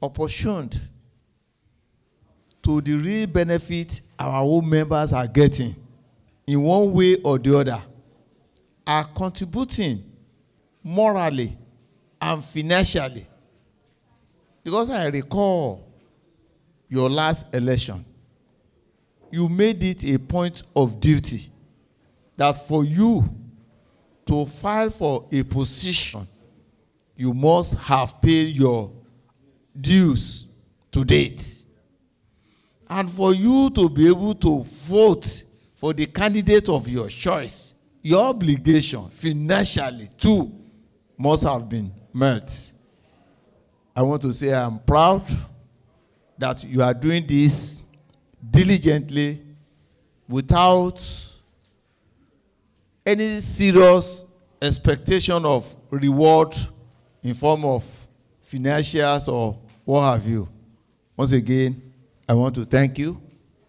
opportuned to the real benefit our own members are getting in one way or the other, are contributing morally and financially. Because I recall your last election, you made it a point of duty that for you to file for a position, you must have paid your dues to date. And for you to be able to vote for the candidate of your choice, your obligation financially too must have been met. I want to say I'm proud that you are doing this diligently without any serious expectation of reward in form of financials or what have you. Once again, I want to thank you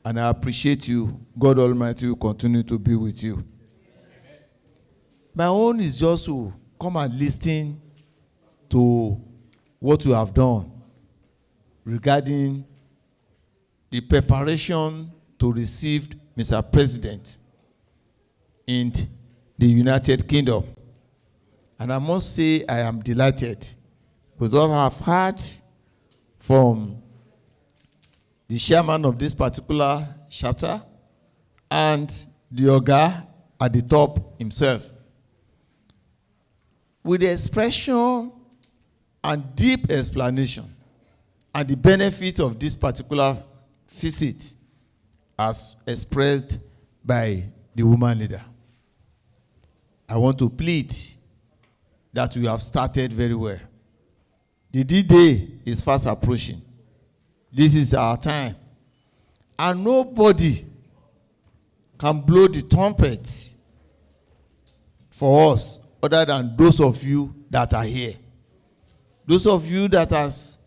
and I appreciate you. God Almighty will continue to be with you. My own is just to come and listen to what you have done regarding the preparation to receive Mr. President in the United Kingdom. And I must say I am delighted with what I have heard from the chairman of this particular chapter and the Oga at the top himself. With the expression and deep explanation and the benefits of this particular visit as expressed by the woman leader. I want to plead that we have started very well. The D-Day is fast approaching. This is our time. And nobody can blow the trumpet for us other than those of you that are here. Those of you that has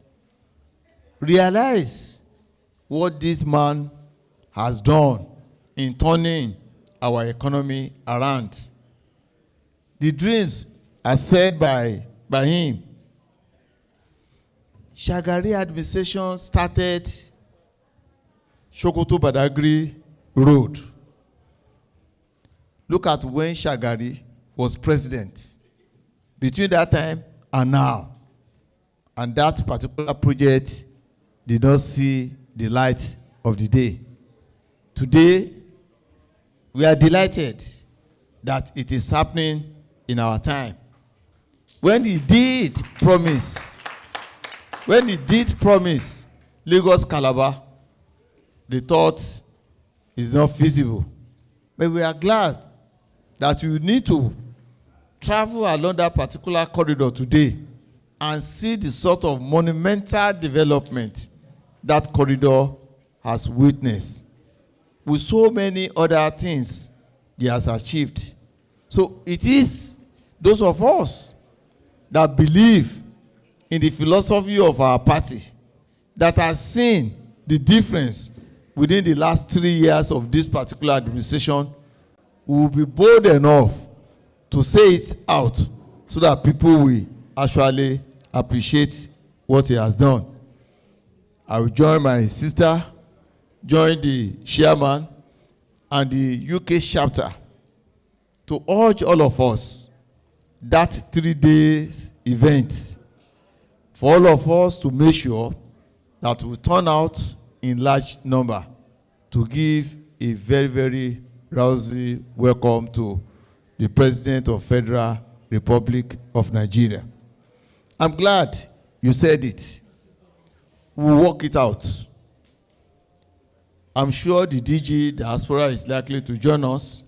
realized what this man has done in turning our economy around. The dreams are said by him. Shagari administration started Sokoto Badagry Road. Look at when Shagari was president. Between that time and now. And that particular project did not see the light of the day. Today, we are delighted that it is happening in our time. When he did promise Lagos Calabar, they thought it's not feasible. But we are glad that you need to travel along that particular corridor today and see the sort of monumental development that corridor has witnessed, with so many other things he has achieved. So it is those of us that believe in the philosophy of our party that has seen the difference within the last 3 years of this particular administration will be bold enough to say it out so that people will actually appreciate what he has done. I will join my sister, join the chairman and the UK chapter to urge all of us that 3 days event for all of us to make sure that we turn out in large number to give a very, very rousy welcome to the President of Federal Republic of Nigeria. I'm glad you said it. We'll work it out. I'm sure the DG diaspora is likely to join us.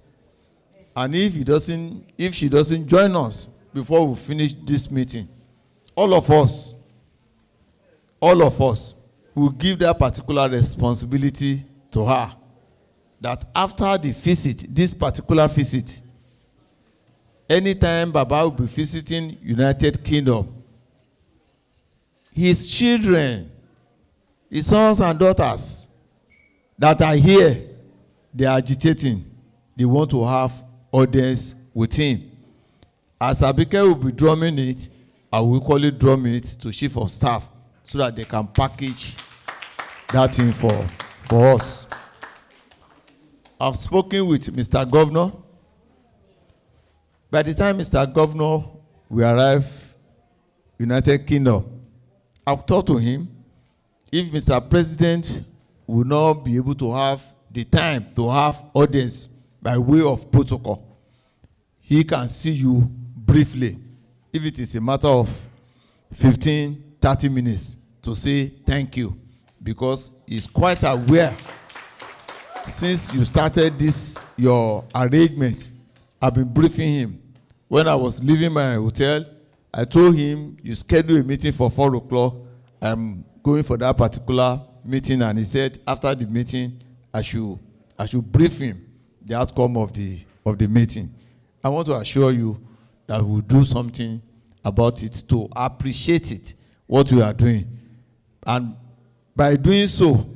And if she doesn't join us before we finish this meeting, all of us will give that particular responsibility to her. That after the visit, this particular visit, anytime Baba will be visiting United Kingdom, his children, his sons and daughters that are here, they are agitating. They want to have audience with him. As Abike will be drumming it, I will equally drum it to Chief of Staff so that they can package that thing for us. I've spoken with Mr. Governor. By the time Mr. Governor will arrive United Kingdom, I've talked to him. If Mr. President will not be able to have the time to have audience by way of protocol, he can see you briefly. If it is a matter of 15, 30 minutes to say thank you, because he's quite aware since you started this, your arrangement. I've been briefing him. When I was leaving my hotel, I told him, you schedule a meeting for 4 o'clock. I'm going for that particular meeting, and he said after the meeting, I should brief him the outcome of the meeting. I want to assure you that we'll do something about it to appreciate it, what we are doing. And by doing so,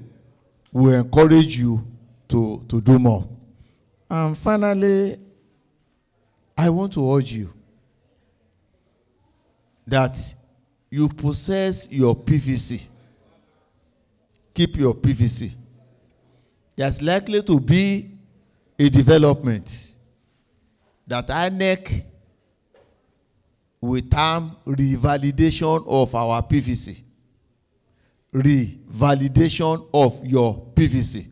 we encourage you to do more. And finally, I want to urge you that you possess your PVC. Keep your PVC. There's likely to be a development that INEC will term revalidation of our PVC. Revalidation of your PVC.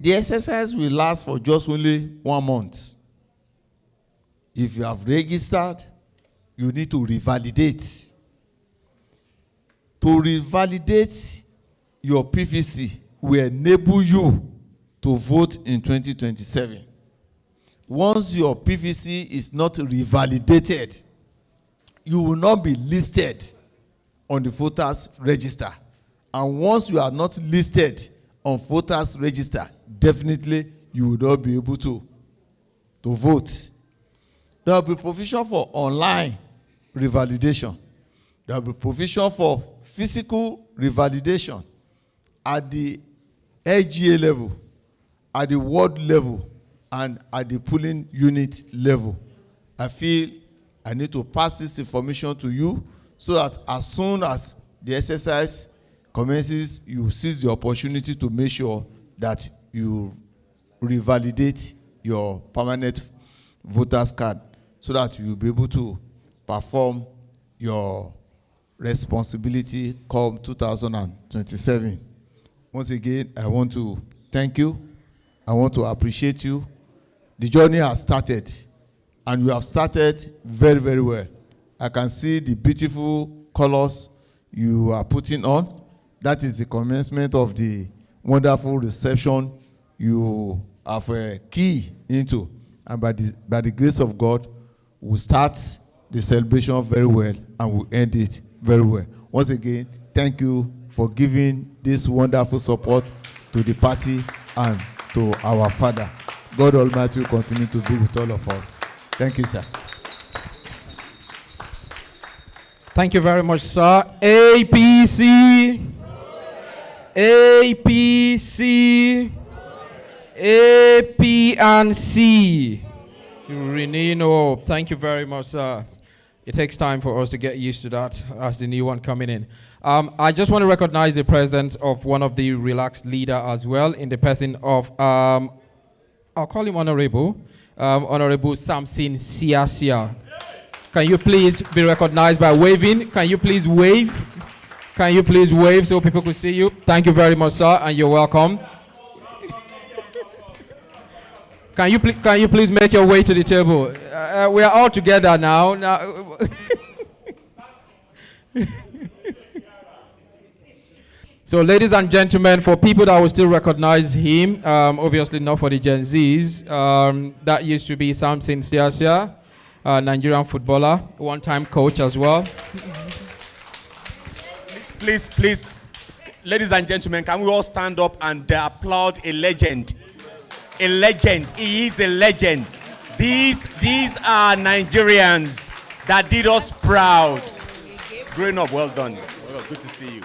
The exercise will last for just only 1 month. If you have registered, you need to revalidate. To revalidate your PVC will enable you to vote in 2027. Once your PVC is not revalidated, you will not be listed on the voters register. And once you are not listed on voters register, definitely you will not be able to vote. There will be provision for online revalidation. There will be provision for physical revalidation at the LGA level, at the ward level, and at the polling unit level. I feel I need to pass this information to you so that as soon as the exercise commences, you seize the opportunity to make sure that you revalidate your permanent voter's card so that you'll be able to perform your responsibility come 2027. Once again, I want to thank you. I want to appreciate you. The journey has started, and you have started very, very well. I can see the beautiful colors you are putting on. That is the commencement of the wonderful reception you have a key into. And by the grace of God, we'll start the celebration very well and we'll end it very well. Once again, thank you for giving this wonderful support to the party and to our father. God Almighty will continue to be with all of us. Thank you, sir. Thank you very much, sir. APC. APC. APNC. Renino. Thank you very much, sir. It takes time for us to get used to that as the new one coming in. I just want to recognize the presence of one of the relaxed leader as well, in the person of, I'll call him Honorable, Honorable Samson Siasia. Can you please be recognized by waving? Can you please wave? Can you please wave so people could see you? Thank you very much, sir, and you're welcome. Can you please make your way to the table? We are all together now. So, ladies and gentlemen, for people that will still recognize him, obviously not for the Gen Zs, that used to be Samson Siasia, Nigerian footballer, one-time coach as well. Please, ladies and gentlemen, can we all stand up and applaud a legend? A legend. He is a legend. These are Nigerians that did us proud. Growing up, well done. Well, good to see you.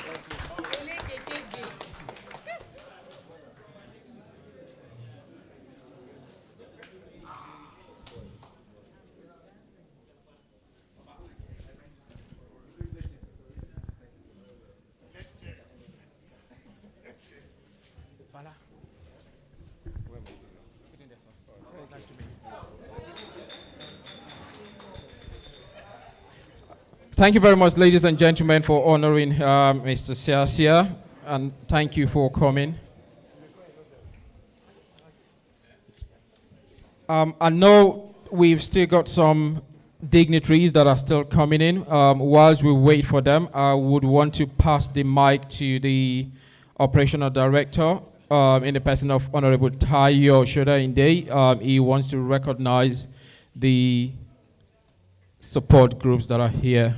Thank you very much, ladies and gentlemen, for honoring Mr. Siasia, and thank you for coming. I know we've still got some dignitaries that are still coming in. Whilst we wait for them, I would want to pass the mic to the operational director in the person of Honorable Tayo Shoda Inde. He wants to recognize the support groups that are here.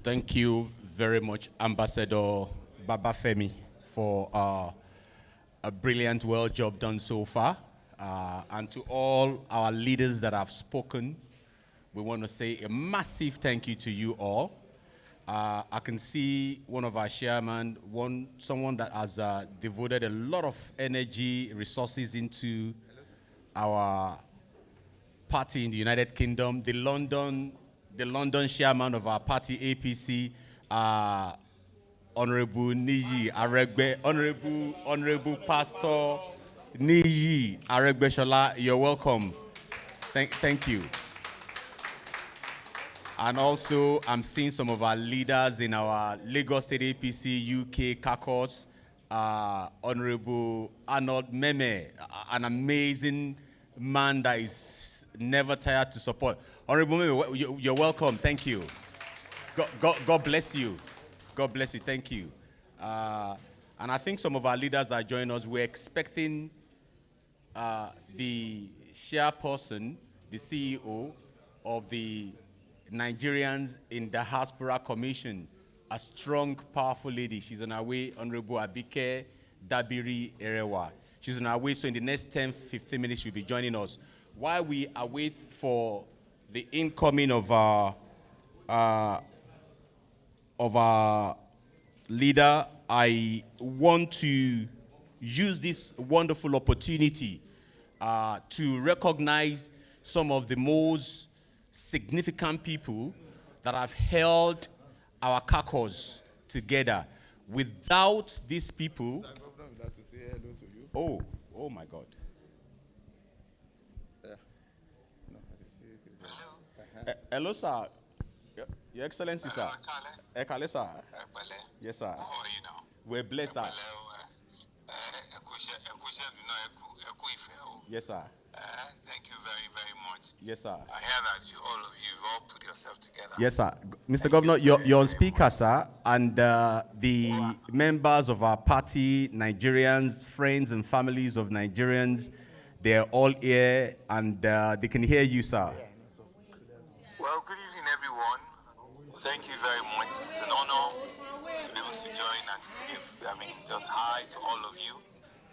Thank you very much, Ambassador Babafemi, for a brilliant, well job done so far. And to all our leaders that have spoken, we want to say a massive thank you to you all. I can see one of our chairmen, someone that has devoted a lot of energy, resources into our party in the United Kingdom. The London chairman of our party, APC, Honorable Niyi Aregbe, Honorable Pastor Niyi Aregbe-Shola, you're welcome. Thank you. And also, I'm seeing some of our leaders in our Lagos State APC, UK caucus, Honorable Arnold Meme, an amazing man that is never tired to support. Honorable Meme, you're welcome. Thank you. God bless you. God bless you. Thank you. And I think some of our leaders are joining us. We're expecting the chairperson, the CEO of the Nigerians in Diaspora Commission, a strong, powerful lady. She's on her way, Honorable Abike Dabiri Erewa. She's on her way, so in the next 10-15 minutes, she'll be joining us. While we await for the incoming of our leader, I want to use this wonderful opportunity to recognize some of the most significant people that have held our caucus together. Without these people, Mr. Governor would like to say hello to you. Oh my God. Hello, sir. Your Excellency, sir. Ekale, sir. Yes, sir. How are you now? We're blessed, sir. Yes, sir. Thank you very, very much. Yes, sir. I hear that all of you have all put yourself together. Yes, sir. Mr. Governor, you're on speaker, sir, and the members of our party, Nigerians, friends and families of Nigerians, they're all here, and they can hear you, sir. Well, good evening, everyone. Thank you very much. It's an honor to be able to join and to give, just hi to all of you.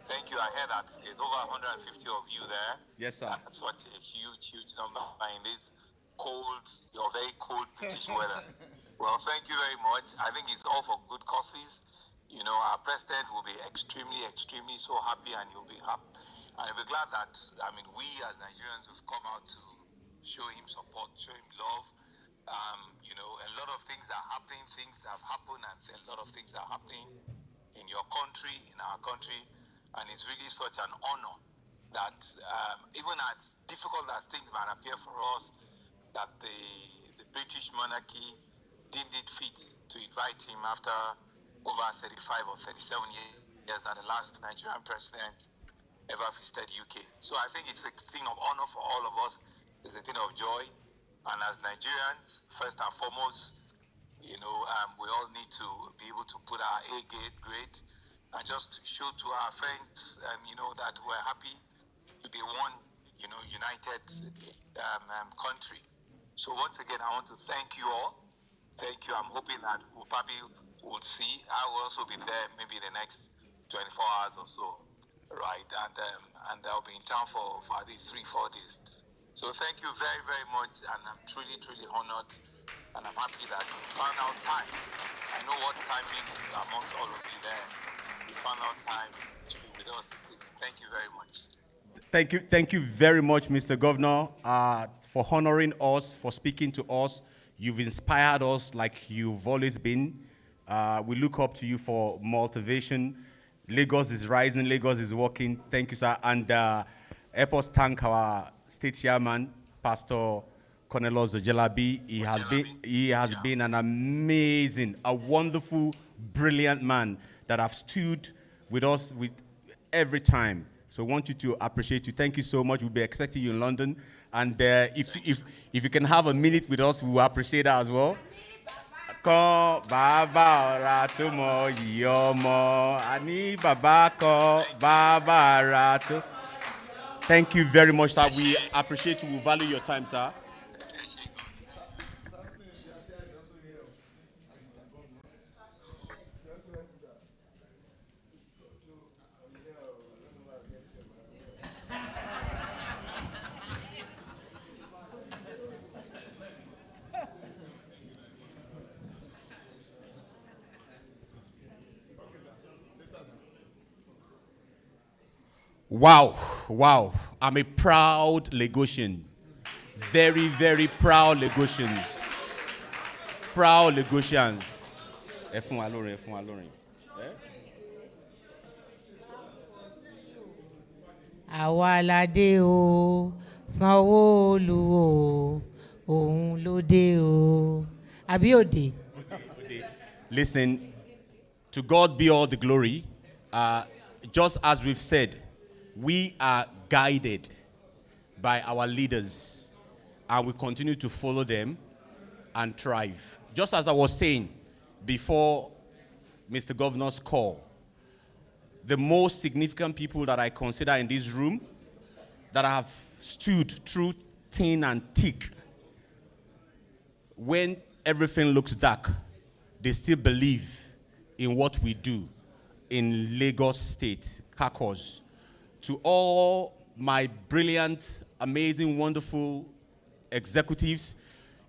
Thank you. I heard that there's over 150 of you there. Yes, sir. That's what a huge, huge number in this cold, your very cold British weather. Well, thank you very much. I think it's all for good causes. You know, our president will be extremely, extremely so happy, and he'll be happy. And I'll be glad that, we as Nigerians have come out to show him support, show him love. A lot of things are happening, things have happened, and a lot of things are happening in your country, in our country. And it's really such an honor that even as difficult as things might appear for us, that the British monarchy deemed it fit to invite him after over 35 or 37 years that the last Nigerian president ever visited UK. So I think it's a thing of honor for all of us. It's a thing of joy. And as Nigerians, first and foremost, we all need to be able to put our A grade and just show to our friends, that we're happy to be one, united country. So once again, I want to thank you all. Thank you. I'm hoping that we'll probably will see. I will also be there maybe the next 24 hours or so, right? And I'll be in town for at least 3-4 days. So thank you very, very much, and I'm truly, truly honored, and I'm happy that we found out time. I know what time means amongst all of you there. We found out time to be with us. Thank you very much. Thank you very much, Mr. Governor, for honoring us, for speaking to us. You've inspired us like you've always been. We look up to you for motivation. Lagos is rising, Lagos is working. Thank you, sir. And help us thank our state chairman, Pastor Colonel Jalabi. He has been an amazing, a wonderful, brilliant man that have stood with us with every time. So I want you to appreciate you. Thank you so much. We'll be expecting you in London. And if you can have a minute with us, we will appreciate that as well. Ko baba ratu mo yomo ani baba ko baba ratu. Thank you very much, sir. We appreciate you. We value your time, sir. Wow, wow. I'm a proud Lagosian. Very, very proud Lagosians. Proud Lagosians. Efun alorin, efun alorin. Àwa la dé o, Sanwó-Olú o, òun ló dé o. Àbí òde? Listen, to God be all the glory. Just as we've said, we are guided by our leaders, and we continue to follow them and thrive. Just as I was saying before Mr. Governor's call, the most significant people that I consider in this room that have stood through thin and thick, when everything looks dark, they still believe in what we do in Lagos State, Kakos. To all my brilliant, amazing, wonderful executives,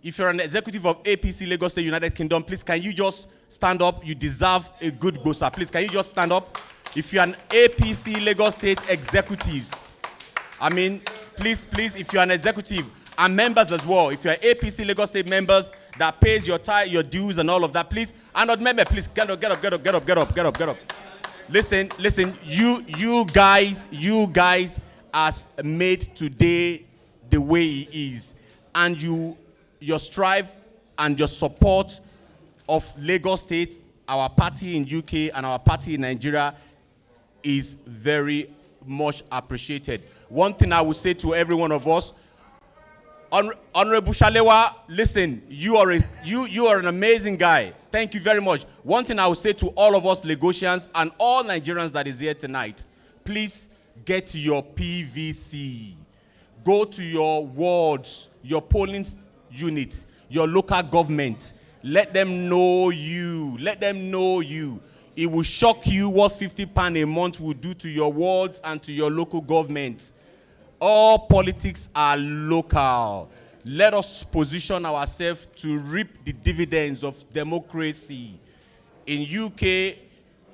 if you're an executive of APC Lagos State United Kingdom, please can you just stand up? You deserve a good bossa. Please can you just stand up? If you're an APC Lagos State executives, I mean, please, if you're an executive and members as well, if you're APC Lagos State members that pays your your dues and all of that, please, and not member, please get up. Listen, you guys has made today the way he is. And your strive and your support of Lagos State, our party in UK and our party in Nigeria is very much appreciated. One thing I would say to every one of us, Honorable Shalewa, listen, you are an amazing guy. Thank you very much. One thing I would say to all of us Lagosians and all Nigerians that is here tonight, please get your PVC. Go to your wards, your polling units, your local government. Let them know you. Let them know you. It will shock you what £50 a month will do to your wards and to your local government. All politics are local. Let us position ourselves to reap the dividends of democracy. In UK,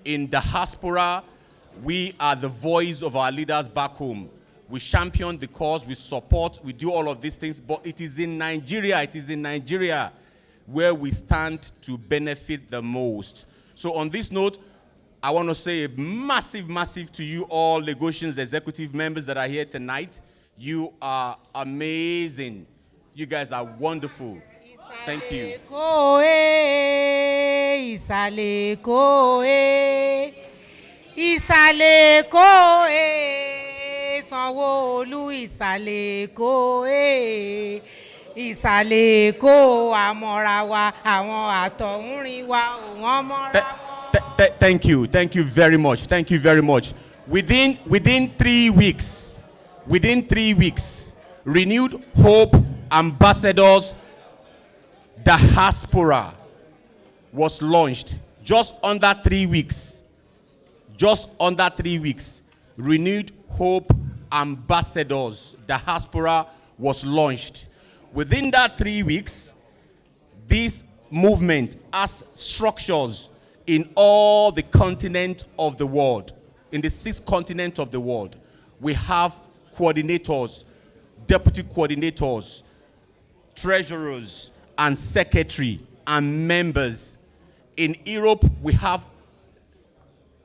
in diaspora, we are the voice of our leaders back home. We champion the cause, we support, we do all of these things, but it is in Nigeria where we stand to benefit the most. So on this note, I want to say a massive to you all Lagosians executive members that are here tonight. You are amazing. You guys are wonderful. Thank you. Sanwó-Olú ìsàlẹ̀ Èkó ìsàlẹ̀ Èkó àmọ́ra wa àwọn àtọ̀húnrìn wa òun mọ́ra wọn. Thank you very much. Thank you very much. Within 3 weeks, Renewed Hope Ambassadors Diaspora was launched. Just under 3 weeks. Renewed Hope Ambassadors Diaspora was launched. Within that 3 weeks, this movement has structures in all the continent of the world, in the 6 continents of the world. We have coordinators, deputy coordinators, treasurers, and secretary, and members. In Europe, we have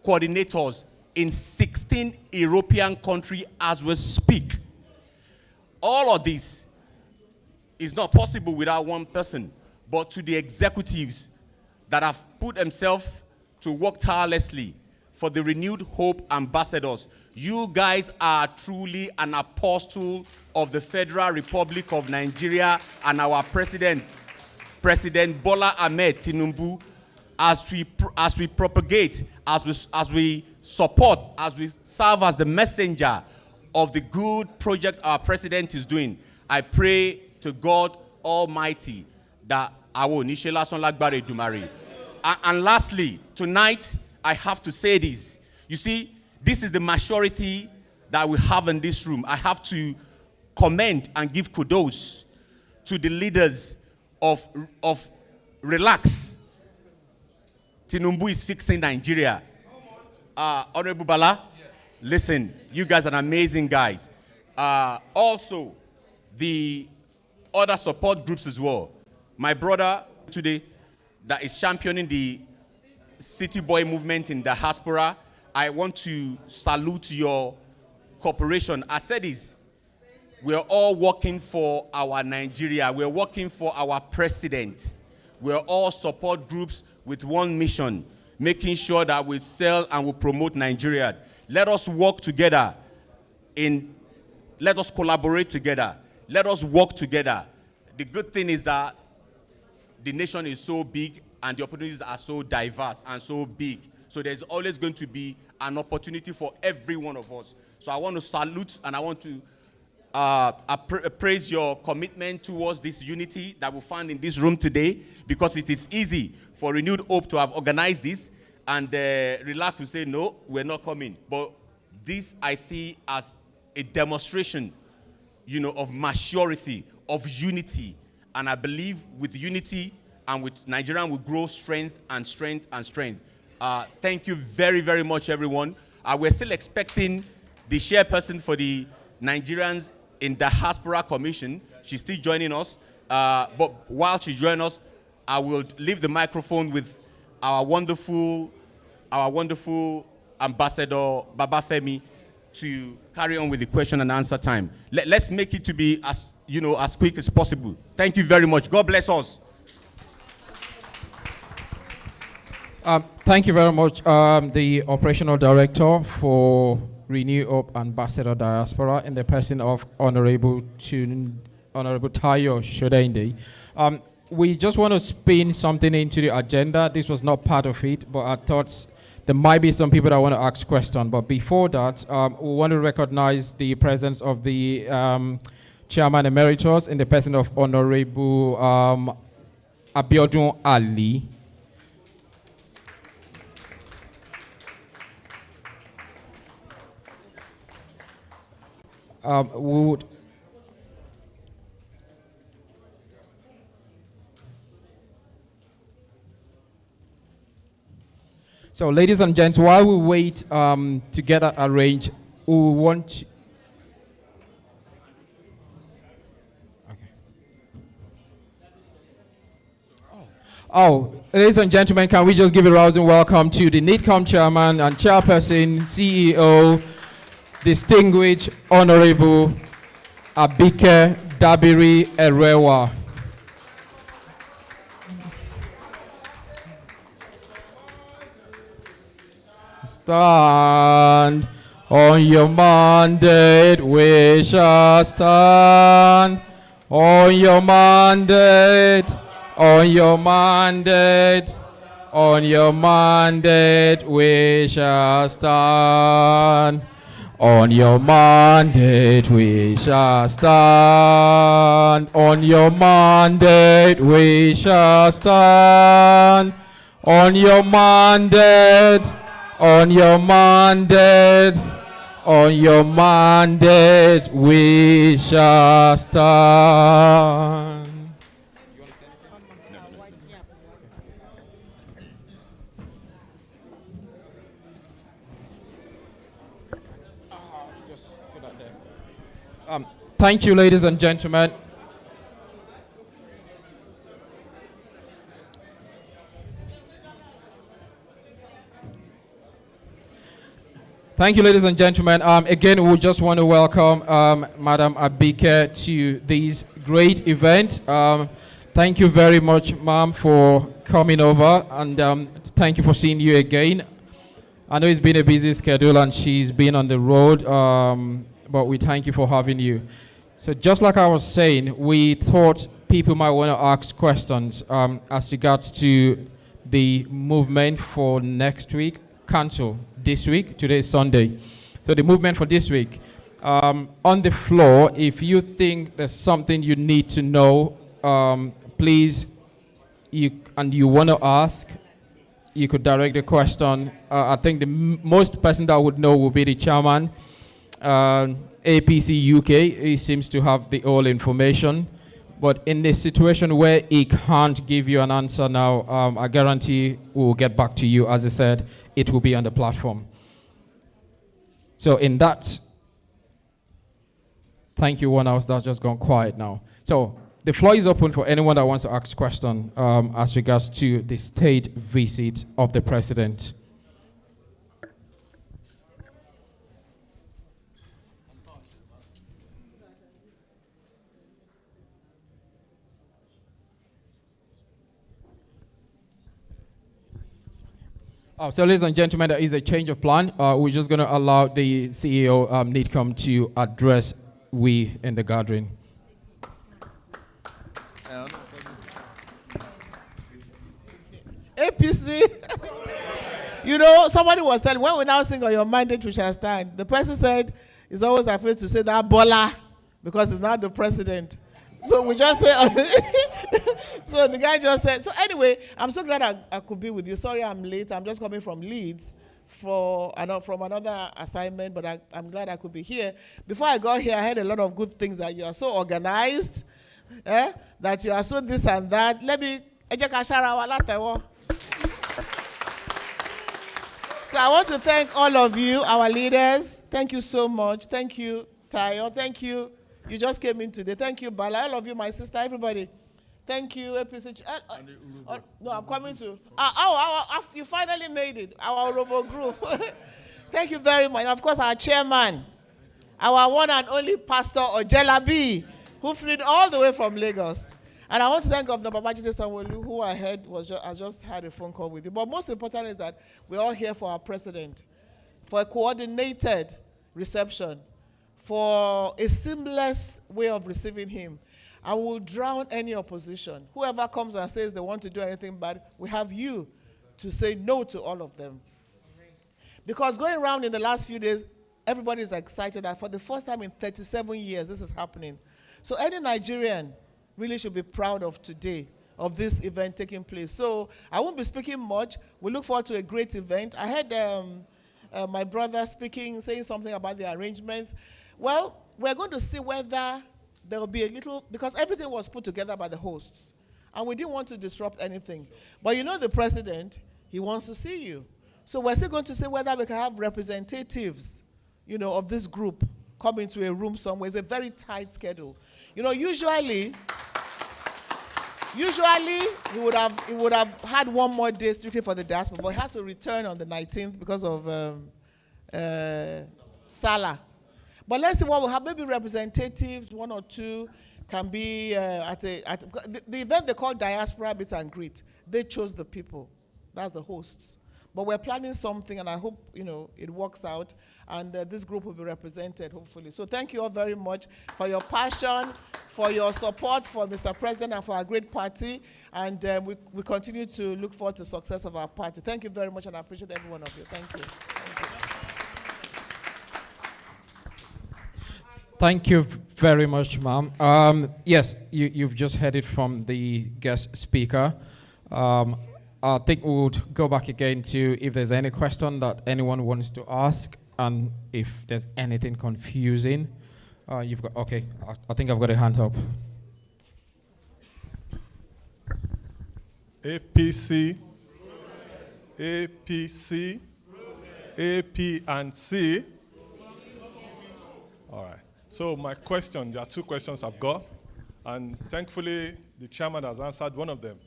coordinators in 16 European countries as we speak. All of this is not possible without one person, but to the executives that have put themselves to work tirelessly for the Renewed Hope ambassadors. You guys are truly an apostle of the Federal Republic of Nigeria and our President Bola Ahmed Tinubu, as we propagate, as we support, as we serve as the messenger of the good project our president is doing. I pray to God Almighty that I will Dumari. And lastly, tonight I have to say this. You see, this is the maturity that we have in this room. I have to commend and give kudos to the leaders of Relax. Tinubu is fixing Nigeria. Honorable Bola, listen, you guys are amazing guys. Also, the other support groups as well. My brother today that is championing the City Boy movement in the diaspora, I want to salute your cooperation. I said this, we're all working for our Nigeria. We're working for our president. We're all support groups with one mission, making sure that we sell and we promote Nigeria. Let us work together. Let us collaborate together. Let us work together. The good thing is that the nation is so big and the opportunities are so diverse and so big. So there's always going to be an opportunity for every one of us. So I want to salute and I want to praise your commitment towards this unity that we found in this room today, because it is easy for Renewed Hope to have organized this and Relax to say, no, we're not coming. But this I see as a demonstration, of maturity, of unity. And I believe with unity and with Nigeria, we grow strength and strength and strength. Thank you very, very much, everyone. We're still expecting the chairperson for the Nigerians in Diaspora Commission. She's still joining us. But while she joins us, I will leave the microphone with our wonderful ambassador, Baba Femi, to carry on with the question and answer time. Let's make it to be as quick as possible. Thank you very much. God bless us. Thank you very much, the operational director for Renew Hope Ambassador Diaspora in the person of Honorable Tayo Shodende. We just want to spin something into the agenda. This was not part of it, but I thought there might be some people that want to ask questions. But before that, we want to recognize the presence of the Chairman Emeritus in the person of Honorable Abiodun Ali. So, ladies and gents, while we wait to get that arranged, we want. Ladies and gentlemen, can we just give a rousing welcome to the NITCOM chairman and chairperson, CEO, distinguished Honorable Abike Dabiri Erewa. Stand on your mandate, we shall stand on your mandate, on your mandate, on your mandate, we shall stand. On your mandate we shall stand. On your mandate we shall stand. On your mandate. On your mandate. On your mandate we shall stand. Thank you, ladies and gentlemen. Thank you, ladies and gentlemen. Again, we just want to welcome Madam Abike to this great event. Thank you very much, ma'am, for coming over, and thank you for seeing you again. I know it's been a busy schedule and she's been on the road, but we thank you for having you. So just like I was saying, we thought people might want to ask questions as regards to the movement for next week, cancel this week, today is Sunday. So the movement for this week. On the floor, if you think there's something you need to know, please, you want to ask, you could direct the question. I think the most person that would know will be the chairman. APC UK, he seems to have the all information. But in the situation where he can't give you an answer now, I guarantee we'll get back to you. As I said, it will be on the platform. So in that, thank you, one house that's just gone quiet now. So the floor is open for anyone that wants to ask a question as regards to the state visit of the president. So ladies and gentlemen, there is a change of plan. We're just going to allow the CEO, Nidcom, to address we in the gathering. APC. You know, somebody was telling, when we now sing on your mandate, we shall stand. The person said, it's always afraid to say that Bola, because it's not the president. So we just say, so the guy just said, so anyway, I'm so glad I could be with you. Sorry I'm late. I'm just coming from Leeds from another assignment, but I'm glad I could be here. Before I got here, I heard a lot of good things, that you are so organized, that you are so this and that. Let me, so I want to thank all of you, our leaders. Thank you so much. Thank you, Tayo. Thank you. You just came in today. Thank you, Bola. All of you, my sister, everybody. Thank you, APC. No, I'm coming to. You finally made it. Our Robo group. Thank you very much. And of course, our chairman, our one and only Pastor Ojelabi, who flew all the way from Lagos. And I want to thank Governor Babajide Sanwo-Olu, who I heard I just had a phone call with you. But most important is that we're all here for our president, for a coordinated reception, for a seamless way of receiving him. I will drown any opposition. Whoever comes and says they want to do anything bad, we have you to say no to all of them. Because going around in the last few days, everybody is excited that for the first time in 37 years, this is happening. So any Nigerian really should be proud of today, of this event taking place. So I won't be speaking much. We look forward to a great event. I heard my brother saying something about the arrangements. Well, we're going to see whether there will be a little, because everything was put together by the hosts, and we didn't want to disrupt anything. But you know the president, he wants to see you. So we're still going to see whether we can have representatives, you know, of this group come into a room somewhere. It's a very tight schedule. You know, usually he would have had one more day strictly for the diaspora, but he has to return on the 19th because of Salah. But let's see what we have. Maybe representatives, one or two, can be the event they call Diaspora Meet and Greet. They chose the people. That's the hosts. But we're planning something, and I hope, you know, it works out, and this group will be represented, hopefully. So thank you all very much for your passion, for your support for Mr. President and for our great party, and we continue to look forward to the success of our party. Thank you very much, and I appreciate every one of you. Thank you. Thank you. Thank you very much, ma'am. Yes, you've just heard it from the guest speaker. I think we would go back again to if there's any question that anyone wants to ask, and if there's anything confusing. You've got, okay, I think I've got a hand up. APC, APC, AP and C. All right. So my question, there are two questions I've got, and thankfully the chairman has answered one of them.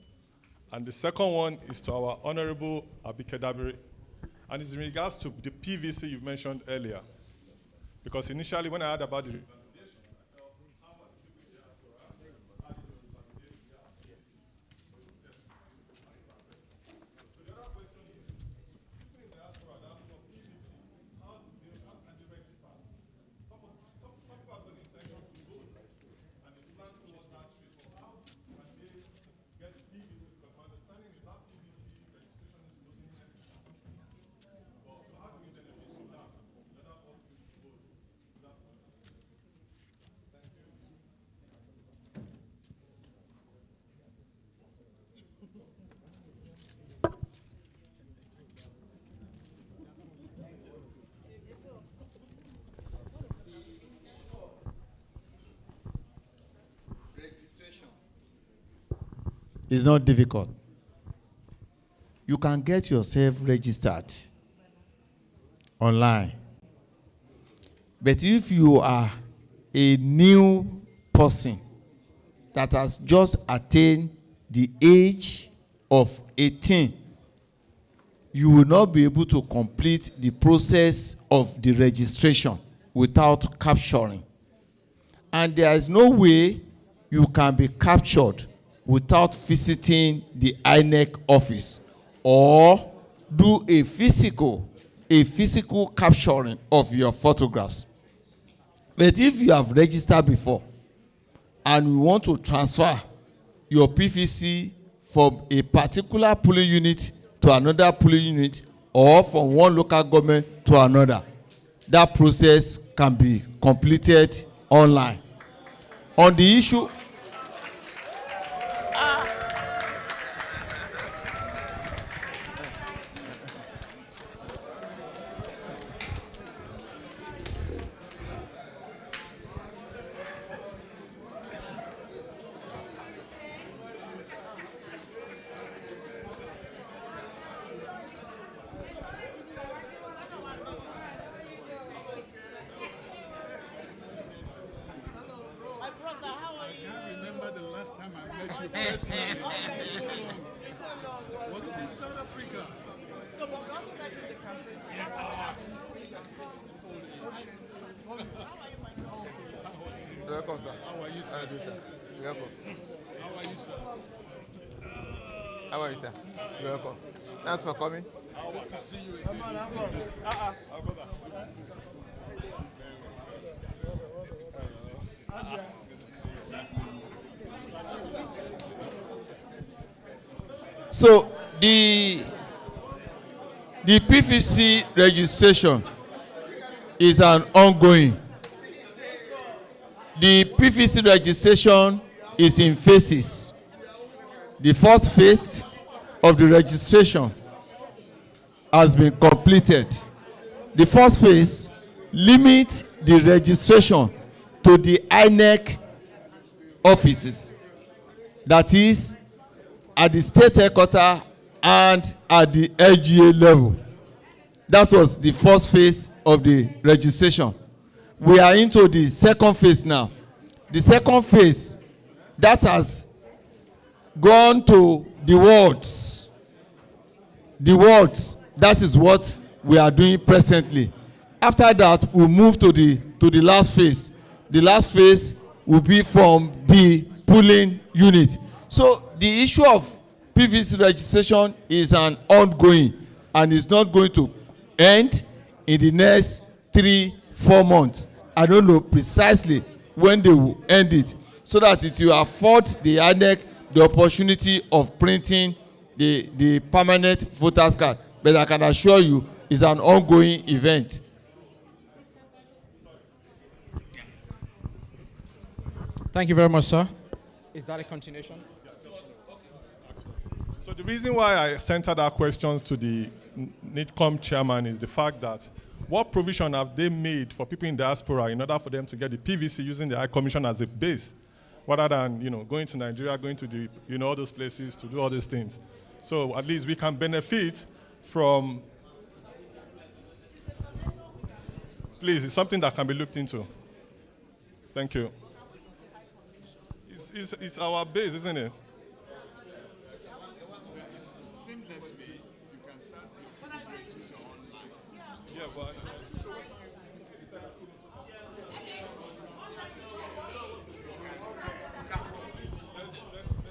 And the second one is to our Honorable Abike Dabiri, and it's in regards to the PVC you mentioned earlier. Because initially when I heard about the revalidation, I felt, how are the people in diaspora It's not difficult. You can get yourself registered online. But if you are a new person that has just attained the age of 18, you will not be able to complete the process of the registration without capturing. And there is no way you can be captured without visiting the INEC office or do a physical capturing of your photographs. But if you have registered before and you want to transfer your PVC from a particular polling unit to another polling unit or from one local government to another, that process can be completed online. On the issue, Was it in South Africa? welcome, sir. How are you, sir? Welcome. How are you, sir? How are you, sir? Welcome. Thanks for coming. Good to see you again. So the PVC registration is an ongoing. The PVC registration is in phases. The first phase of the registration has been completed. The first phase limits the registration to the INEC offices. That is, at the state headquarters and at the LGA level. That was the first phase of the registration. We are into the second phase now. The second phase, that has gone to the wards. The wards, that is what we are doing presently. After that, we move to the last phase. The last phase will be from the polling unit. So the issue of PVC registration is an ongoing and is not going to end in the next 3-4 months. I don't know precisely when they will end it, so that it will afford the INEC the opportunity of printing the permanent voters card. But I can assure you it's an ongoing event. Thank you very much, sir. Is that a continuation? So the reason why I centered that question to the NITCOM chairman is the fact that what provision have they made for people in diaspora in order for them to get the PVC using the High Commission as a base, rather than going to Nigeria, going to the all those places to do all these things. So at least we can benefit from. Please, it's something that can be looked into. Thank you. It's our base, isn't it? Seamlessly, you can start your registration online. Yeah, but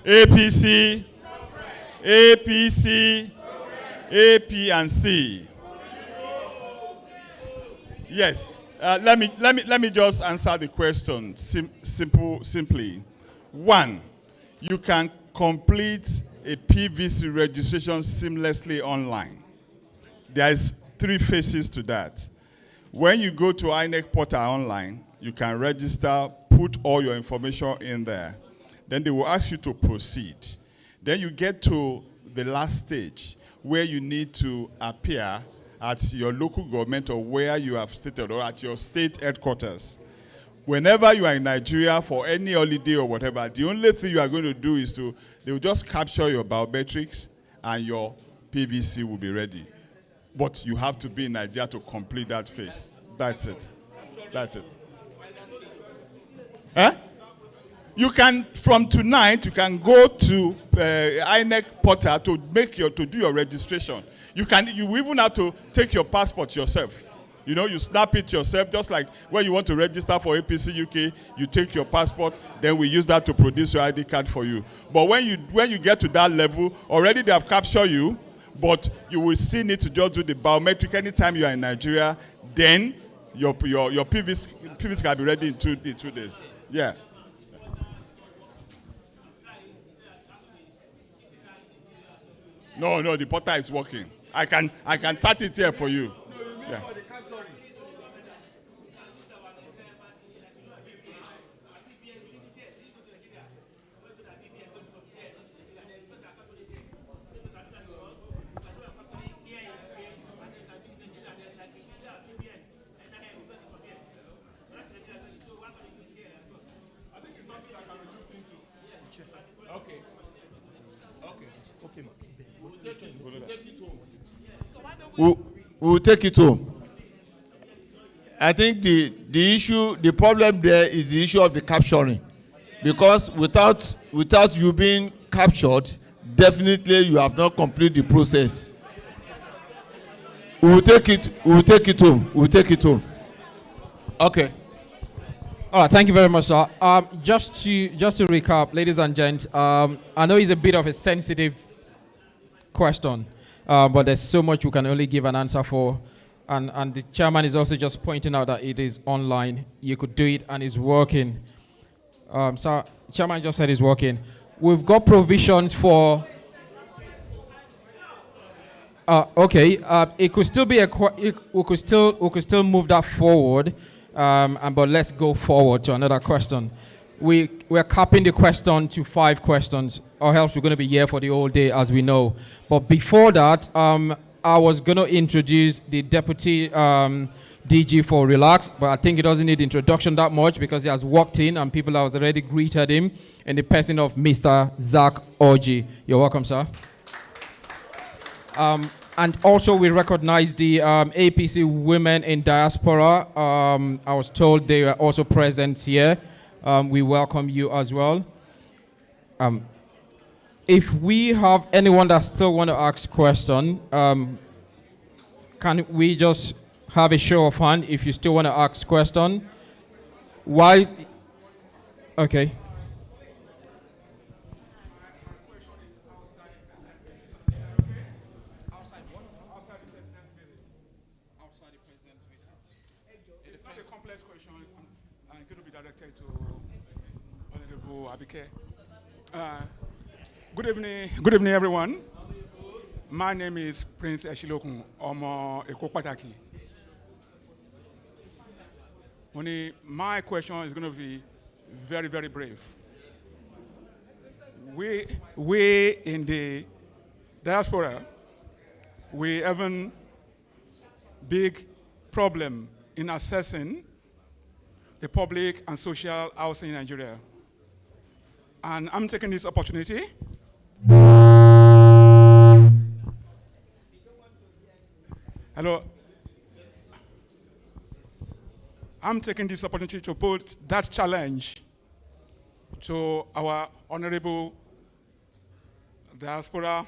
APC, APC, AP and C. Yes. Let me just answer the question simply. One, you can complete a PVC registration seamlessly online. There's 3 phases to that. When you go to INEC portal online, you can register, put all your information in there. Then they will ask you to proceed. Then you get to the last stage where you need to appear at your local government or where you have stated, or at your state headquarters. Whenever you are in Nigeria for any holiday or whatever, the only thing you are going to do is to They will just capture your biometrics and your PVC will be ready. But you have to be in Nigeria to complete that phase. That's it. That's it. Huh? You can, from tonight, you can go to INEC portal to do your registration. You even have to take your passport yourself. You know, you snap it yourself, just like when you want to register for APC UK, you take your passport, then we use that to produce your ID card for you. But when you get to that level, already they have captured you, but you will still need to just do the biometric anytime you are in Nigeria, then your PVC can be ready in two days. Yeah. No, the portal is working. I can start it here for you. Yeah. We'll take it home. I think the problem there is the issue of the capturing, because without you being captured, definitely you have not completed the process. We'll take it home. Okay. All right, thank you very much, sir. Just to recap, ladies and gents, I know it's a bit of a sensitive question, but there's so much we can only give an answer for. And the chairman is also just pointing out that it is online. You could do it and it's working. So chairman just said it's working. We've got provisions for. Okay. It could still be we could still move that forward. But let's go forward to another question. We're capping the question to 5 questions, or else we're going to be here for the whole day, as we know. But before that, I was going to introduce the deputy DG for Relax, but I think he doesn't need introduction that much because he has walked in and people have already greeted him in the person of Mr. Zach Orji. You're welcome, sir. And also we recognize the APC women in diaspora. I was told they were also present here. We welcome you as well. If we have anyone that still want to ask question, can we just have a show of hand if you still want to ask question? Why? Okay. It's not a complex question. I'm going to be directed to Honorable Abike. Good evening, everyone. My name is Prince Eshilokun Omo Ekopataki. My question is going to be very, very brief. We in the diaspora, we have a big problem in assessing the public and social housing in Nigeria. And I'm taking this opportunity Hello. I'm taking this opportunity to put that challenge to our honorable diaspora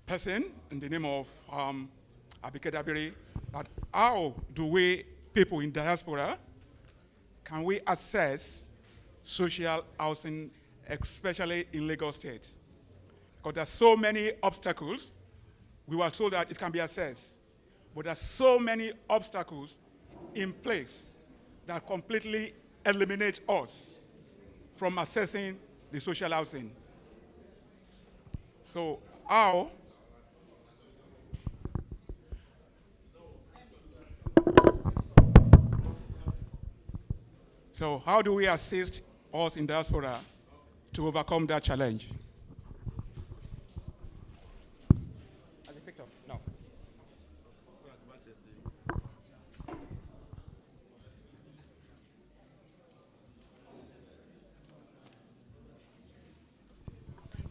person in the name of Abike Dabiri, that how do we, people in diaspora, can we assess social housing, especially in Lagos State? Because there's so many obstacles. We were told that it can be assessed, but there's so many obstacles in place that completely eliminate us from assessing the social housing. So how do we assist us in diaspora to overcome that challenge? Has it picked up? No.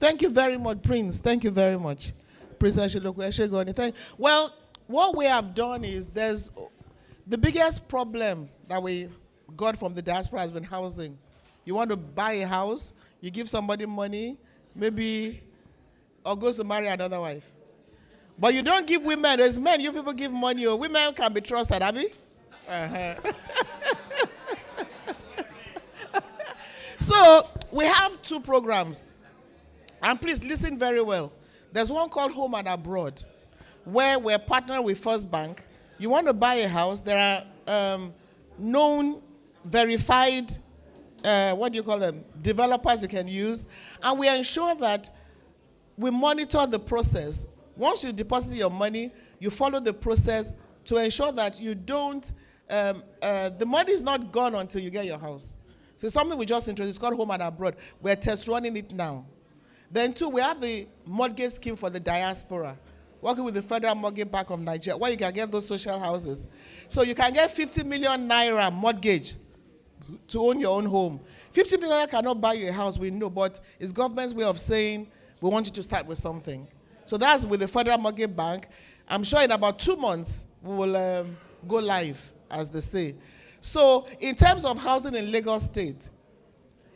Thank you very much, Prince. Thank you very much. Prince Eshegoni. Well, what we have done is there's the biggest problem that we got from the diaspora has been housing. You want to buy a house, you give somebody money, maybe, or goes to marry another wife. But you don't give women. There's men, you people give money. Or women can be trusted, Abby. So we have two programs. And please listen very well. There's one called Home and Abroad, where we're partnering with First Bank. You want to buy a house, there are known, verified, what do you call them, developers you can use. And we ensure that we monitor the process. Once you deposit your money, you follow the process to ensure that you don't, the money is not gone until you get your house. So it's something we just introduced, called Home and Abroad. We're test running it now. Then two, we have the mortgage scheme for the diaspora, working with the Federal Mortgage Bank of Nigeria, where you can get those social houses. So you can get 50 million naira mortgage to own your own home. 50 million naira cannot buy you a house, we know, but it's government's way of saying we want you to start with something. So that's with the Federal Mortgage Bank. I'm sure in about 2 months, we will go live, as they say. So in terms of housing in Lagos State,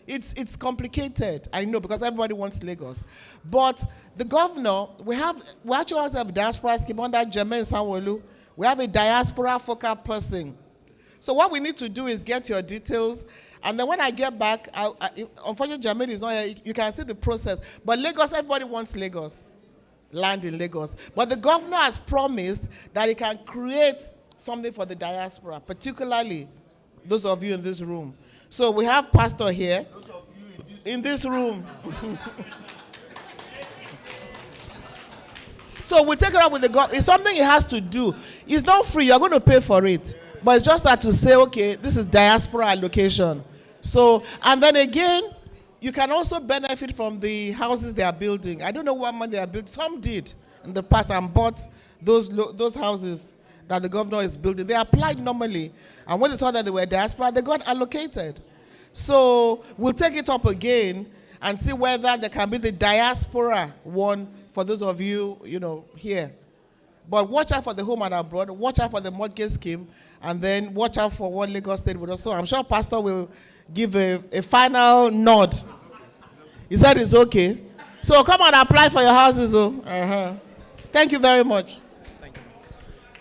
it's complicated, I know, because everybody wants Lagos. But the governor, we actually also have a diaspora scheme under Jermaine Sanwo-Olu. We have a diaspora focal person. So what we need to do is get your details, and then when I get back, unfortunately Jermaine is not here, you can see the process. But Lagos, everybody wants Lagos, land in Lagos. But the governor has promised that he can create something for the diaspora, particularly those of you in this room. So we have Pastor here, in this room. So we take it up with the government. It's something he has to do. It's not free, you're going to pay for it. But it's just that to say, okay, this is diaspora allocation. So, and then again, you can also benefit from the houses they are building. I don't know what money they are building. Some did in the past and bought those houses that the governor is building. They applied normally. And when they saw that they were diaspora, they got allocated. So we'll take it up again and see whether there can be the diaspora one for those of you, here. But watch out for the Home and Abroad, watch out for the mortgage scheme, and then watch out for what Lagos State would also. I'm sure Pastor will give a final nod. He said it's okay. So come and apply for your houses. Thank you very much.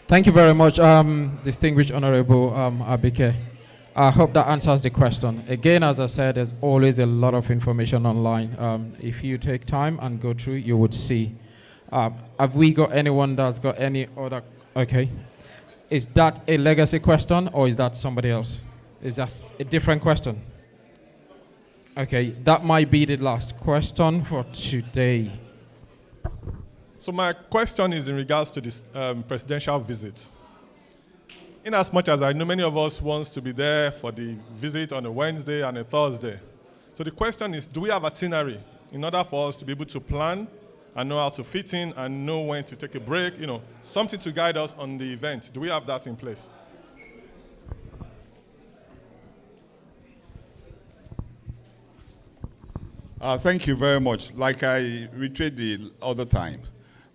Thank you very much, distinguished Honorable Abike. I hope that answers the question. Again, as I said, there's always a lot of information online. If you take time and go through, you would see. Have we got anyone that's got any other? Okay. Is that a legacy question or is that somebody else? Is that a different question? Okay, that might be the last question for today. So my question is in regards to this presidential visit. In as much as I know many of us wants to be there for the visit on a Wednesday and a Thursday. So the question is, do we have itinerary in order for us to be able to plan and know how to fit in and know when to take a break, something to guide us on the event? Do we have that in place? Thank you very much. Like I reiterated the other time,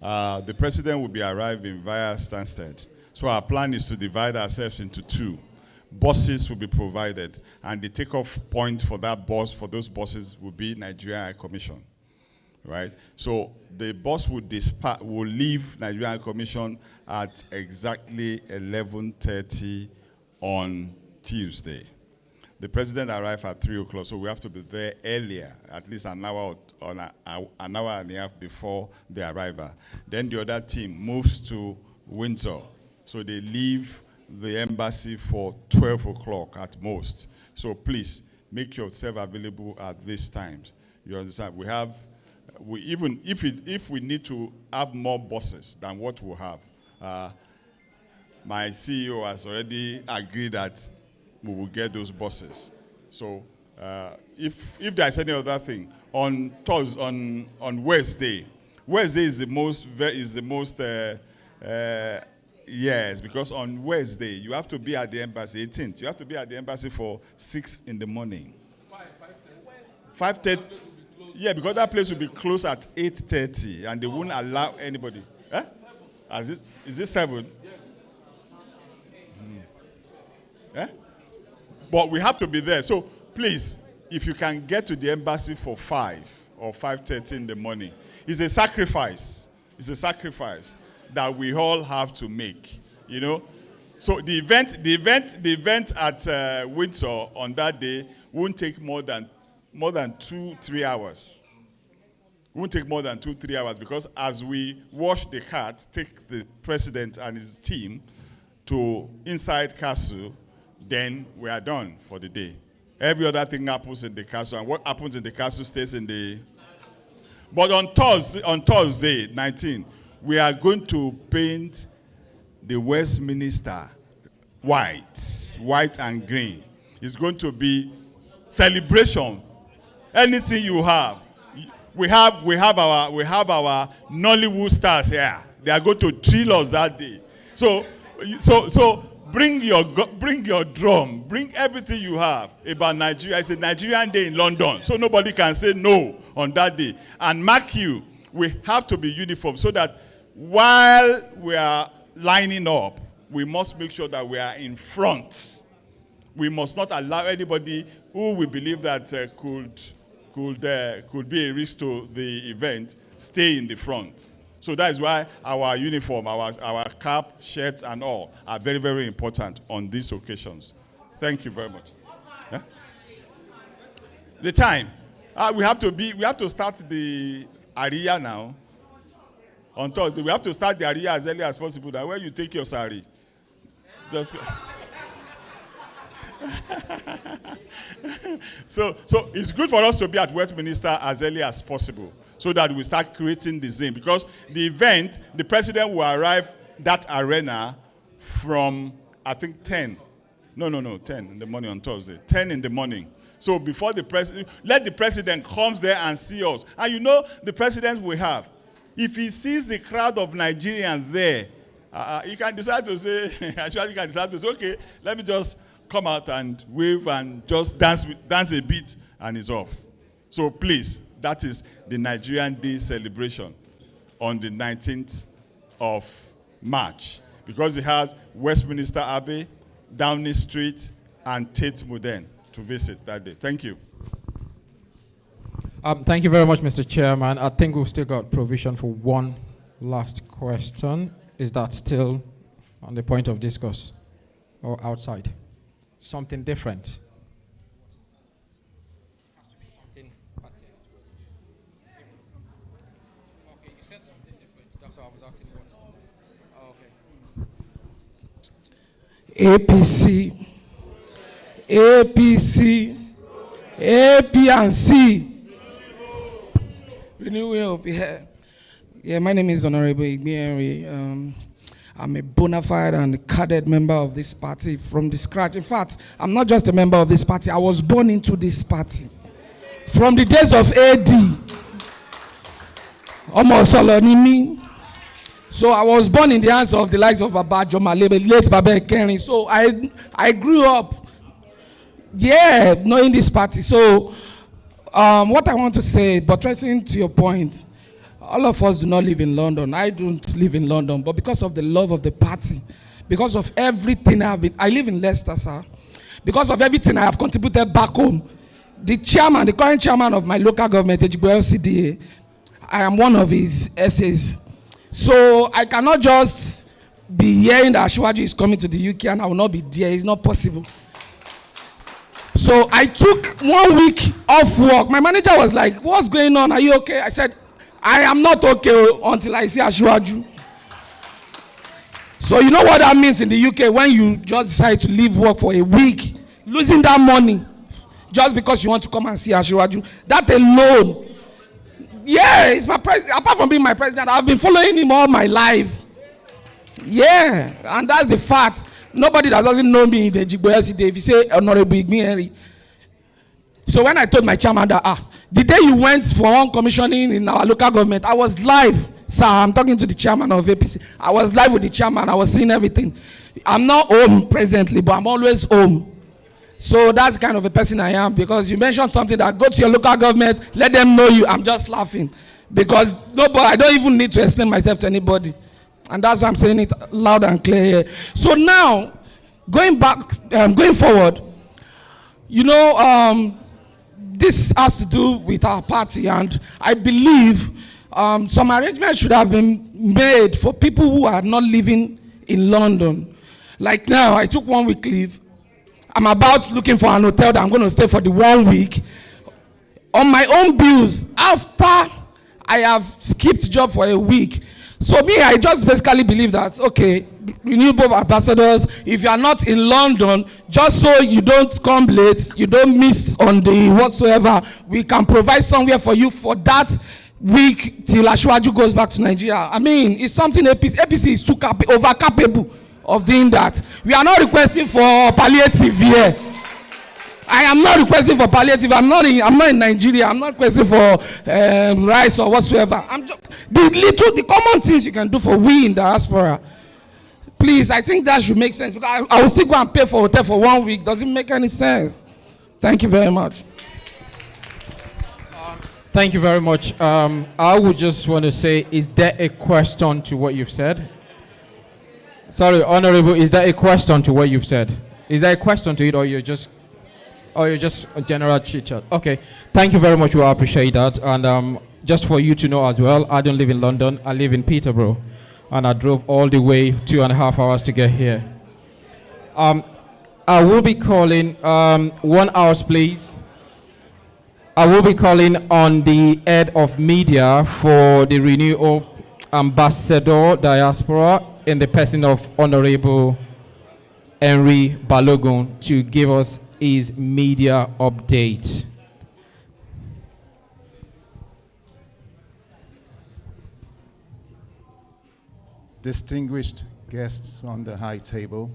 the president will be arriving via Stansted. So our plan is to divide ourselves into two. Buses will be provided, and the takeoff point for that bus, for those buses, will be Nigeria High Commission, right? So the bus will leave Nigeria High Commission at exactly 11:30 on Tuesday. The president arrived at 3 o'clock, so we have to be there earlier, at least an hour and a half before the arrival. Then the other team moves to Windsor. So they leave the embassy for 12 o'clock at most. So please, make yourself available at these times. You understand? Even if we need to have more buses than what we have, my CEO has already agreed that we will get those buses. So if there's any other thing, on Wednesday is the most yes, because on Wednesday you have to be at the embassy 18th. You have to be at the embassy for 6 in the morning. 5:30. Yeah, because that place will be closed at 8:30, and they won't allow anybody. Eh? Is this 7? Eh? But we have to be there. So please, if you can get to the embassy for 5 or 5:30 in the morning, it's a sacrifice. It's a sacrifice that we all have to make. You know. So the event at Windsor on that day won't take more than 2-3 hours. It won't take more than 2-3 hours, because as we wash the cart, take the president and his team to inside castle, then we are done for the day. Every other thing happens in the castle, and what happens in the castle stays in the... But on Thursday, 19, we are going to paint the Westminster white and green. It's going to be celebration. Anything you have. We have our Nollywood stars here. They are going to thrill us that day. So bring your drum, bring everything you have about Nigeria. It's a Nigerian day in London, so nobody can say no on that day. And mark you, we have to be uniform, so that while we are lining up, we must make sure that we are in front. We must not allow anybody who we believe that could be a risk to the event stay in the front. So that is why our uniform, our cap, shirts, and all are very, very important on these occasions. Thank you very much. Yeah? The time. We have to start the Ariya now. On Thursday, we have to start the Ariya as early as possible. That when you take your sari, just. So it's good for us to be at Westminster as early as possible, so that we start creating the scene. Because the event, the president will arrive that arena from, I think, 10. No, 10 in the morning on Thursday. 10 in the morning. So before the president, let the president comes there and see us. And you know the president we have. If he sees the crowd of Nigerians there, he can decide to say, okay, let me just come out and wave and just dance a bit, and it's off. So please, that is the Nigerian Day celebration on the 19th of March, because it has Westminster Abbey, Downing Street, and Tate Modern to visit that day. Thank you. Thank you very much, Mr. Chairman. I think we've still got provision for one last question. Is that still on the point of discourse or outside? Something different. Has to be something. Okay, you said something different. That's why I was asking what. APC, AP and C. Renewing up here. Yeah, my name is Honorable Dignitary. I'm a bona fide and cadred member of this party from the scratch. In fact, I'm not just a member of this party. I was born into this party from the days of AD. Almost Solonimi. So I was born in the hands of the likes of Baba Jomale, late Baba Kenny. So I grew up, knowing this party. So what I want to say, buttressing to your point, all of us do not live in London. I don't live in London, but because of the love of the party, because of everything I live in Leicester, sir. Because of everything I have contributed back home, the current chairman of my local government, LCDA, I am one of his essays. So I cannot just be hearing that Ashwaju is coming to the UK and I will not be there. It's not possible. So I took 1 week off work. My manager was like, "What's going on? Are you okay?" I said, "I am not okay until I see Ashwaju." So you know what that means in the UK when you just decide to leave work for a week, losing that money just because you want to come and see Ashwaju. That alone, he's my president. Apart from being my president, I've been following him all my life. Yeah, and that's the fact. Nobody that doesn't know me in the Jigbo LCD, if you say Honorable Dignitary. So when I told my chairman that, the day you went for one commissioning in our local government, I was live. Sir, I'm talking to the chairman of APC. I was live with the chairman. I was seeing everything. I'm not home presently, but I'm always home. So that's the kind of a person I am, because you mentioned something that go to your local government, let them know you. I'm just laughing because nobody, I don't even need to explain myself to anybody. And that's why I'm saying it loud and clear here. So now, going forward, you know, this has to do with our party, and I believe some arrangements should have been made for people who are not living in London. Like now, I took 1 week leave. I'm about looking for an hotel that I'm going to stay for the 1 week on my own bills after I have skipped job for a week. So me, I just basically believe that, okay, renewable ambassadors, if you are not in London, just so you don't come late, you don't miss on the whatsoever, we can provide somewhere for you for that week till Ashwaju goes back to Nigeria. I mean, it's something APC is too over capable of doing that. We are not requesting for palliative here. I am not requesting for palliative. I'm not in Nigeria. I'm not requesting for rice or whatsoever. I'm just the common things you can do for we in diaspora. Please, I think that should make sense, because I will still go and pay for hotel for 1 week. Doesn't make any sense. Thank you very much. Thank you very much. I would just want to say, is there a question to what you've said? Sorry, Honorable, is there a question to what you've said? Is there a question to it, or you're just a general chit-chat? Okay, thank you very much. We appreciate that. And just for you to know as well, I don't live in London. I live in Peterborough. And I drove all the way 2.5 hours to get here. I will be calling 1 hour, please. I will be calling on the head of media for the Renew Hope Ambassador Diaspora in the person of Honorable Henry Balogun to give us his media update. Distinguished guests on the high table,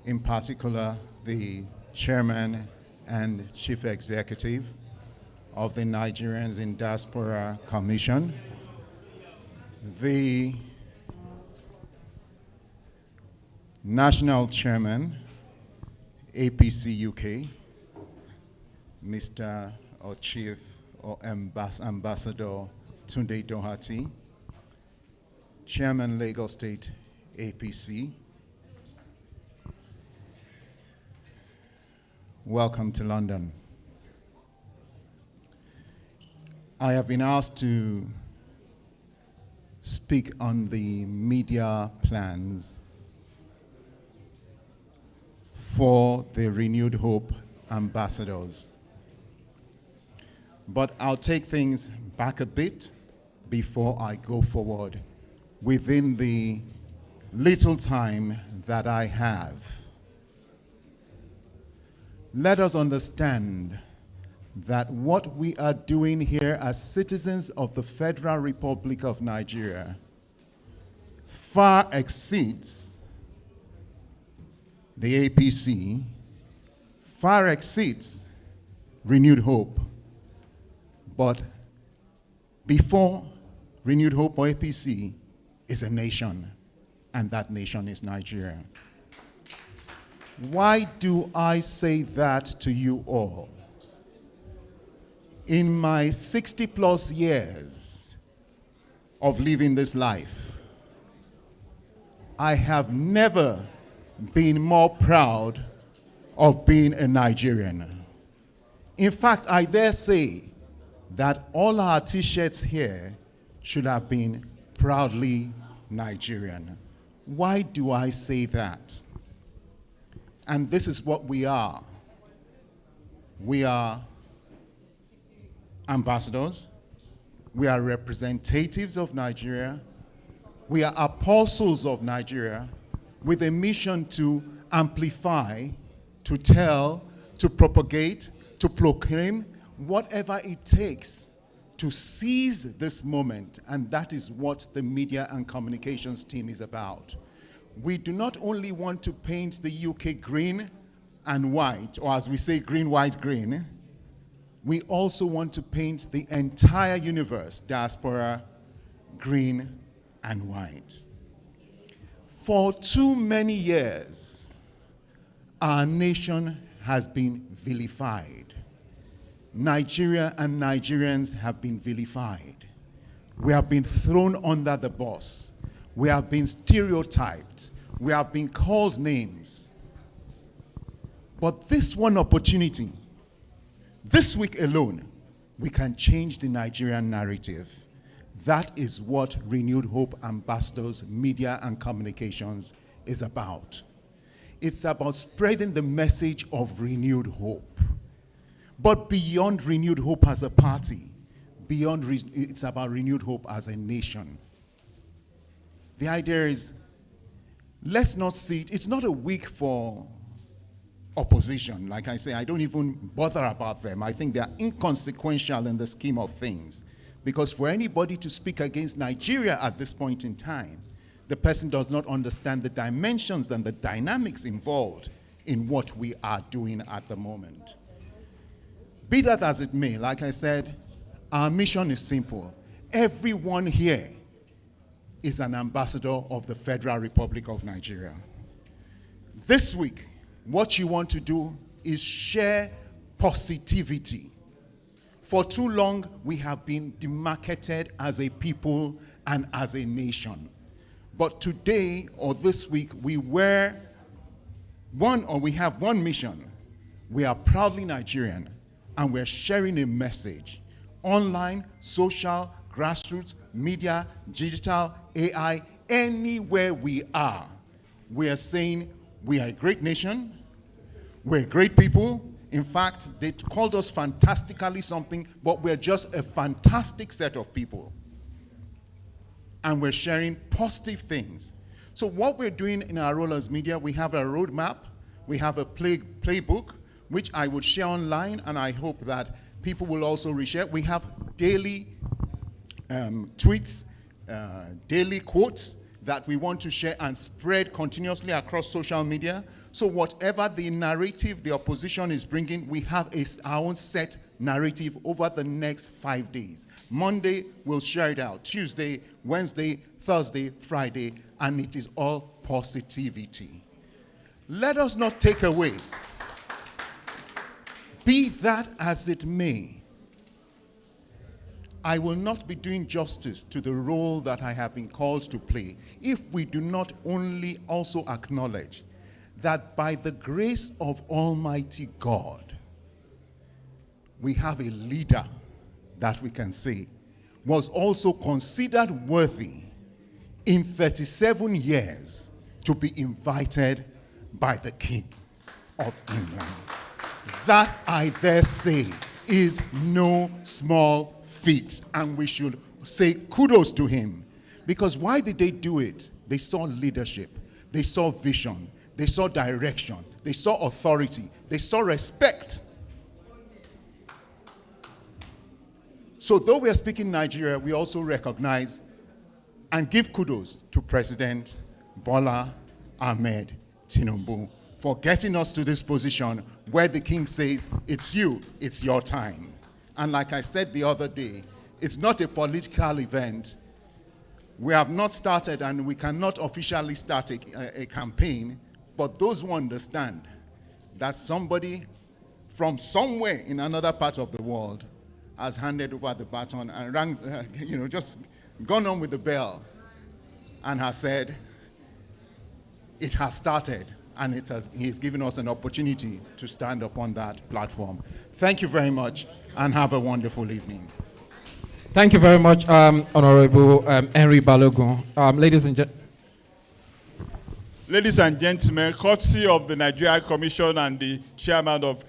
in particular the chairman and chief executive of the Nigerians in Diaspora Commission, the national chairman, APC UK, Mr. or Chief or Ambassador Tunde Doherty, Chairman Lagos State APC. Welcome to London. I have been asked to speak on the media plans for the Renewed Hope ambassadors. But I'll take things back a bit before I go forward within the little time that I have. Let us understand that what we are doing here as citizens of the Federal Republic of Nigeria far exceeds the APC, far exceeds Renewed Hope. But before Renewed Hope or APC is a nation, and that nation is Nigeria. Why do I say that to you all? In my 60+ years of living this life, I have never been more proud of being a Nigerian. In fact, I dare say that all our t-shirts here should have been proudly Nigerian. Why do I say that? And this is what we are. We are ambassadors. We are representatives of Nigeria. We are apostles of Nigeria with a mission to amplify, to tell, to propagate, to proclaim, whatever it takes to seize this moment, and that is what the media and communications team is about. We do not only want to paint the UK green and white, or as we say, green, white, green. We also want to paint the entire universe, diaspora, green and white. For too many years, our nation has been vilified. Nigeria and Nigerians have been vilified. We have been thrown under the bus. We have been stereotyped. We have been called names. But this one opportunity, this week alone, we can change the Nigerian narrative. That is what Renewed Hope Ambassadors, Media and Communications is about. It's about spreading the message of renewed hope. But beyond renewed hope as a party, it's about renewed hope as a nation. The idea is, let's not see it. It's not a week for opposition. Like I say, I don't even bother about them. I think they are inconsequential in the scheme of things. Because for anybody to speak against Nigeria at this point in time, the person does not understand the dimensions and the dynamics involved in what we are doing at the moment. Be that as it may, like I said, our mission is simple. Everyone here is an ambassador of the Federal Republic of Nigeria. This week, what you want to do is share positivity. For too long, we have been demarcated as a people and as a nation. But today, or this week, we have one mission. We are proudly Nigerian, and we're sharing a message. Online, social, grassroots, media, digital, AI, anywhere we are, we are saying we are a great nation, we're great people. In fact, they called us fantastically something, but we're just a fantastic set of people. And we're sharing positive things. So what we're doing in our role as media, we have a roadmap, we have a playbook, which I would share online, and I hope that people will also reshare. We have daily tweets, daily quotes that we want to share and spread continuously across social media. So whatever the narrative the opposition is bringing, we have our own set narrative over the next 5 days. Monday, we'll share it out. Tuesday, Wednesday, Thursday, Friday, and it is all positivity. Let us not take away. Be that as it may, I will not be doing justice to the role that I have been called to play if we do not only also acknowledge that by the grace of Almighty God, we have a leader that we can say was also considered worthy in 37 years to be invited by the King of England. That, I dare say, is no small feat, and we should say kudos to him. Because why did they do it? They saw leadership, they saw vision, they saw direction, they saw authority, they saw respect. So though we are speaking Nigeria, we also recognize and give kudos to President Bola Ahmed Tinubu for getting us to this position where the king says, it's you, it's your time. And like I said the other day, it's not a political event. We have not started and we cannot officially start a campaign, but those who understand that somebody from somewhere in another part of the world has handed over the baton and rang, just gone on with the bell and has said, it has started, and he has given us an opportunity to stand upon that platform. Thank you very much, and have a wonderful evening. Thank you very much, Honorable Henry Balogun. Ladies and gentlemen, courtesy of the Nigeria Commission and the chairman of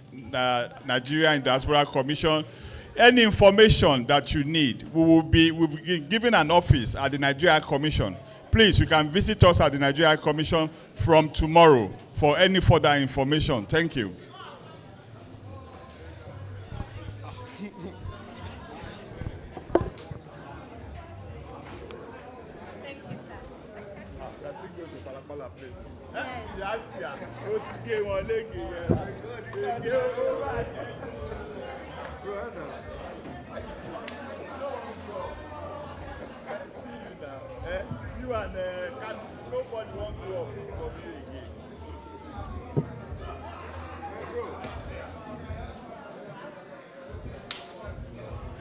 Nigeria and Diaspora Commission, any information that you need, we'll be given an office at the Nigeria Commission. Please, you can visit us at the Nigeria Commission from tomorrow for any further information. Thank you. You and nobody won't go up for me again.